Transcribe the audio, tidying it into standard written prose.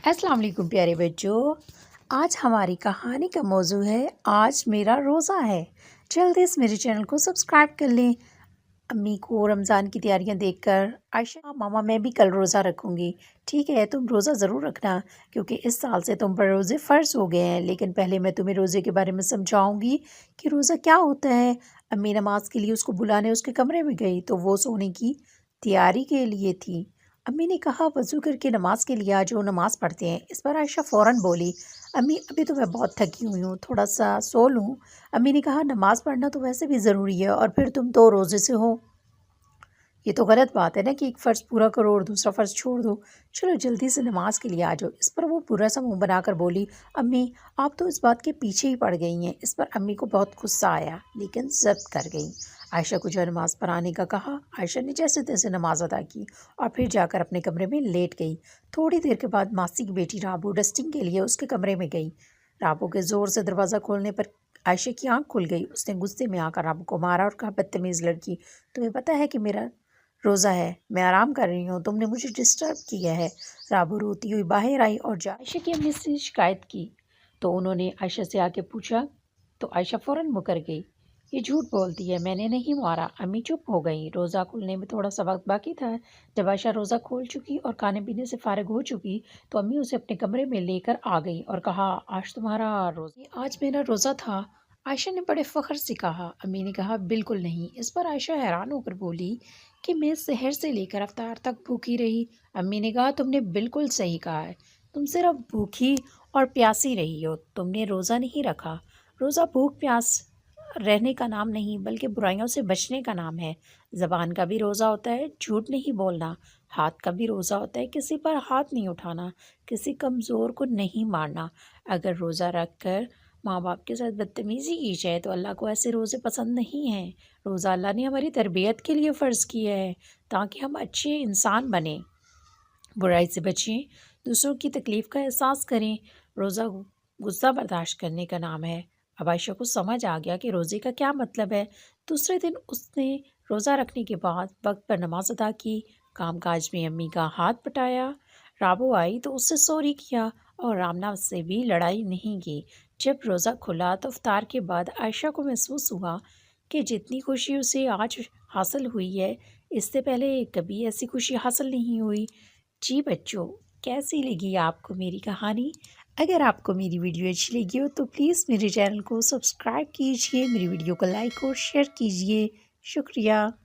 السلام علیکم پیارے بچوں، آج ہماری کہانی کا موضوع ہے آج میرا روزہ ہے۔ جلدی سے میرے چینل کو سبسکرائب کر لیں۔ امی کو رمضان کی تیاریاں دیکھ کر عائشہ ماما میں بھی کل روزہ رکھوں گی۔ ٹھیک ہے، تم روزہ ضرور رکھنا کیونکہ اس سال سے تم پر روزے فرض ہو گئے ہیں، لیکن پہلے میں تمہیں روزے کے بارے میں سمجھاؤں گی کہ روزہ کیا ہوتا ہے۔ امی نماز کے لیے اس کو بلانے اس کے کمرے میں گئی تو وہ سونے کی تیاری کے لیے تھی۔ امی نے کہا وضو کر کے نماز کے لیے آجو، نماز پڑھتے ہیں۔ اس پر عائشہ فوراً بولی امی ابھی تو میں بہت تھکی ہوئی ہوں، تھوڑا سا سو لوں۔ امی نے کہا نماز پڑھنا تو ویسے بھی ضروری ہے اور پھر تم تو روزے سے ہو، یہ تو غلط بات ہے نا کہ ایک فرض پورا کرو اور دوسرا فرض چھوڑ دو۔ چلو جلدی سے نماز کے لیے آجاؤ۔ اس پر وہ برا سا منہ بنا کر بولی امی آپ تو اس بات کے پیچھے ہی پڑ گئی ہیں۔ اس پر امی کو بہت غصہ آیا لیکن ضبط کر گئی۔ عائشہ کو جو نماز پڑھانے کا کہا، عائشہ نے جیسے تیسے نماز ادا کی اور پھر جا کر اپنے کمرے میں لیٹ گئی۔ تھوڑی دیر کے بعد ماسی کی بیٹی رابو ڈسٹنگ کے لیے اس کے کمرے میں گئی۔ رابو کے زور سے دروازہ کھولنے پر عائشہ کی آنکھ کھل گئی۔ اس نے غصے میں آ کر رابو کو مارا اور کہا بدتمیز لڑکی، تمہیں پتہ ہے کہ میرا روزہ ہے، میں آرام کر رہی ہوں، تم نے مجھے ڈسٹرب کیا ہے۔ رابو روتی ہوئی باہر آئی اور عائشہ کی امی سے شکایت کی تو انہوں نے عائشہ سے آ کے پوچھا تو عائشہ فوراً مکر گئی، یہ جھوٹ بولتی ہے، میں نے نہیں مارا۔ امی چپ ہو گئی۔ روزہ کھلنے میں تھوڑا سا وقت باقی تھا۔ جب عائشہ روزہ کھول چکی اور کھانے پینے سے فارغ ہو چکی تو امی اسے اپنے کمرے میں لے کر آ گئی اور کہا آج تمہارا روزہ، آج میرا روزہ تھا۔ عائشہ نے بڑے فخر سے کہا۔ امی نے کہا بالکل نہیں۔ اس پر عائشہ حیران ہو کر بولی کہ میں سحر سے لے کر افطار تک بھوکی رہی۔ امی نے کہا تم نے بالکل صحیح کہا ہے، تم صرف بھوکی اور پیاسی رہی ہو، تم نے روزہ نہیں رکھا۔ روزہ بھوک پیاس رہنے کا نام نہیں بلکہ برائیوں سے بچنے کا نام ہے۔ زبان کا بھی روزہ ہوتا ہے، جھوٹ نہیں بولنا۔ ہاتھ کا بھی روزہ ہوتا ہے، کسی پر ہاتھ نہیں اٹھانا، کسی کمزور کو نہیں مارنا۔ اگر روزہ رکھ کر ماں باپ کے ساتھ بدتمیزی کی جائے تو اللہ کو ایسے روزے پسند نہیں ہیں۔ روزہ اللہ نے ہماری تربیت کے لیے فرض کیا ہے تاکہ ہم اچھے انسان بنیں، برائی سے بچیں، دوسروں کی تکلیف کا احساس کریں۔ روزہ غصہ برداشت کرنے کا نام ہے۔ اب عائشہ کو سمجھ آ گیا کہ روزے کا کیا مطلب ہے۔ دوسرے دن اس نے روزہ رکھنے کے بعد وقت پر نماز ادا کی، کام کاج میں امی کا ہاتھ بٹایا۔ رابو آئی تو اس سے سوری کیا اور رامنا سے بھی لڑائی نہیں کی۔ جب روزہ کھلا تو افطار کے بعد عائشہ کو محسوس ہوا کہ جتنی خوشی اسے آج حاصل ہوئی ہے اس سے پہلے کبھی ایسی خوشی حاصل نہیں ہوئی۔ جی بچوں، کیسی لگی آپ کو میری کہانی؟ اگر آپ کو میری ویڈیو اچھی لگی ہو تو پلیز میرے چینل کو سبسکرائب کیجئے، میری ویڈیو کو لائک اور شیئر کیجئے۔ شکریہ۔